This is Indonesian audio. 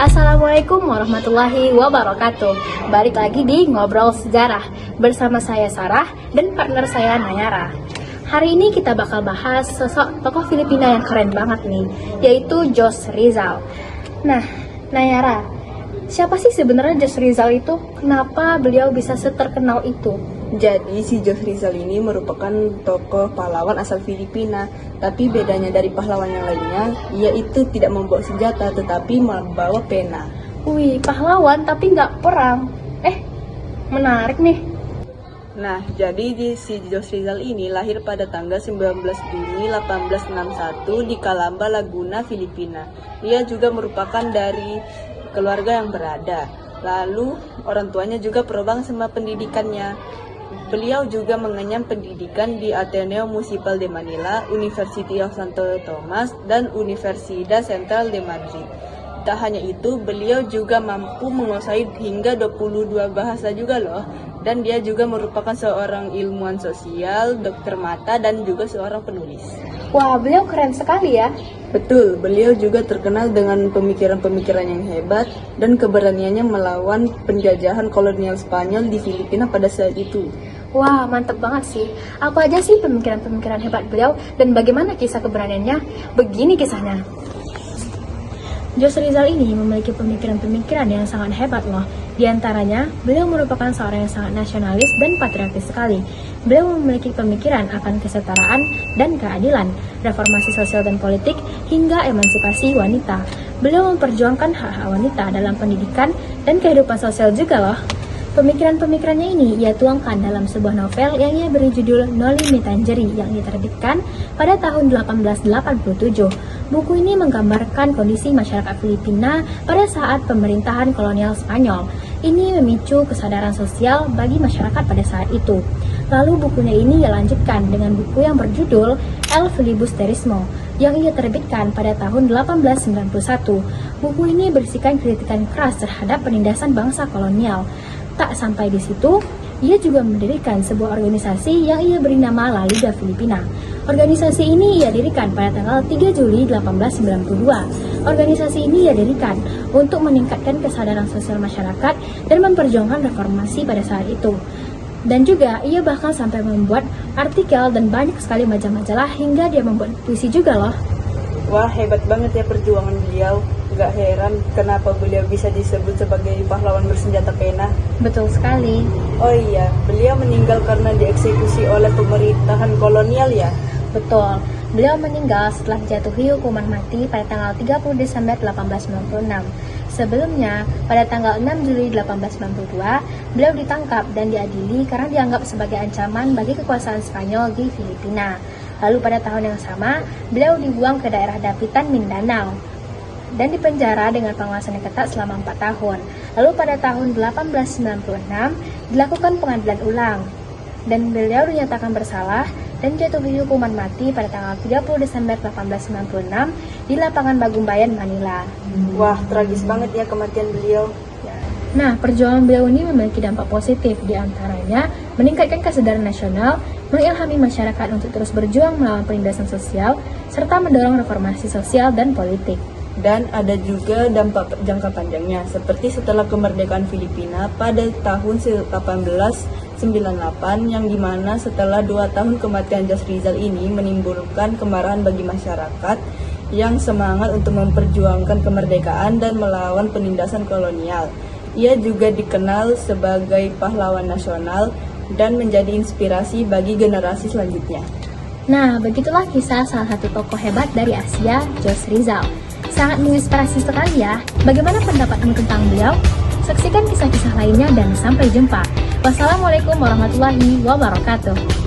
Assalamualaikum warahmatullahi wabarakatuh. Balik lagi di Ngobrol Sejarah bersama saya Sarah dan partner saya Nayara. Hari ini kita bakal bahas sosok tokoh Filipina yang keren banget nih, yaitu Jose Rizal. Nah, Nayara, siapa sih sebenarnya Jose Rizal itu? Kenapa beliau bisa seterkenal itu? Jadi si Jose Rizal ini merupakan tokoh pahlawan asal Filipina. Tapi bedanya dari pahlawan yang lainnya, ia itu tidak membawa senjata tetapi membawa pena. Wih, pahlawan tapi nggak perang. Menarik nih. Nah, jadi si Jose Rizal ini lahir pada tanggal 19 Juni 1861 di Calamba, Laguna, Filipina. Ia juga merupakan dari keluarga yang berada. Lalu orang tuanya juga perubahan sama pendidikannya. Beliau juga mengenyam pendidikan di Ateneo Municipal de Manila, University of Santo Tomas, dan Universidad Central de Madrid. Tak hanya itu, beliau juga mampu menguasai hingga 22 bahasa juga loh. Dan dia juga merupakan seorang ilmuwan sosial, dokter mata, dan juga seorang penulis. Wah, beliau keren sekali ya. Betul, beliau juga terkenal dengan pemikiran-pemikiran yang hebat dan keberaniannya melawan penjajahan kolonial Spanyol di Filipina pada saat itu. Wah, mantep banget sih. Apa aja sih pemikiran-pemikiran hebat beliau dan bagaimana kisah keberaniannya? Begini kisahnya. Jose Rizal ini memiliki pemikiran-pemikiran yang sangat hebat loh. Di antaranya, beliau merupakan seorang yang sangat nasionalis dan patriotis sekali. Beliau memiliki pemikiran akan kesetaraan dan keadilan, reformasi sosial dan politik, hingga emansipasi wanita. Beliau memperjuangkan hak-hak wanita dalam pendidikan dan kehidupan sosial juga loh. Pemikiran-pemikirannya ini ia tuangkan dalam sebuah novel yang ia beri judul No Limit Tangerine yang diterbitkan pada tahun 1887. Buku ini menggambarkan kondisi masyarakat Filipina pada saat pemerintahan kolonial Spanyol. Ini memicu kesadaran sosial bagi masyarakat pada saat itu. Lalu bukunya ini ia lanjutkan dengan buku yang berjudul El Filibusterismo yang ia terbitkan pada tahun 1891. Buku ini berisikan kritikan keras terhadap penindasan bangsa kolonial. Tak sampai di situ, ia juga mendirikan sebuah organisasi yang ia beri nama La Liga Filipina. Organisasi ini ia dirikan pada tanggal 3 Juli 1892. Organisasi ini ia dirikan untuk meningkatkan kesadaran sosial masyarakat dan memperjuangkan reformasi pada saat itu. Dan juga ia bahkan sampai membuat artikel dan banyak sekali majalah hingga dia membuat puisi juga loh. Wah, hebat banget ya perjuangan beliau. Gak heran kenapa beliau bisa disebut sebagai pahlawan bersenjata pena. Betul sekali. Oh iya, beliau meninggal karena dieksekusi oleh pemerintahan kolonial ya? Betul. Beliau meninggal setelah dijatuhi hukuman mati pada tanggal 30 Desember 1896. Sebelumnya, pada tanggal 6 Juli 1892, beliau ditangkap dan diadili karena dianggap sebagai ancaman bagi kekuasaan Spanyol di Filipina. Lalu pada tahun yang sama, beliau dibuang ke daerah Dapitan, Mindanao dan dipenjara dengan pengawasan yang ketat selama 4 tahun. Lalu pada tahun 1896 dilakukan pengadilan ulang dan beliau dinyatakan bersalah dan jatuhi hukuman mati pada tanggal 30 Desember 1896 di lapangan Bagumbayan, Manila. Wah, tragis banget ya kematian beliau. Nah, perjuangan beliau ini memiliki dampak positif, di antaranya meningkatkan kesadaran nasional, mengilhami masyarakat untuk terus berjuang melawan penindasan sosial, serta mendorong reformasi sosial dan politik. Dan ada juga dampak jangka panjangnya, seperti setelah kemerdekaan Filipina pada tahun 1898, yang dimana setelah 2 tahun kematian Jose Rizal ini menimbulkan kemarahan bagi masyarakat yang semangat untuk memperjuangkan kemerdekaan dan melawan penindasan kolonial. Ia juga dikenal sebagai pahlawan nasional dan menjadi inspirasi bagi generasi selanjutnya. Nah, begitulah kisah salah satu tokoh hebat dari Asia, Jose Rizal. Sangat menginspirasi sekali ya. Bagaimana pendapatmu tentang beliau? Saksikan kisah-kisah lainnya dan sampai jumpa. Wassalamualaikum warahmatullahi wabarakatuh.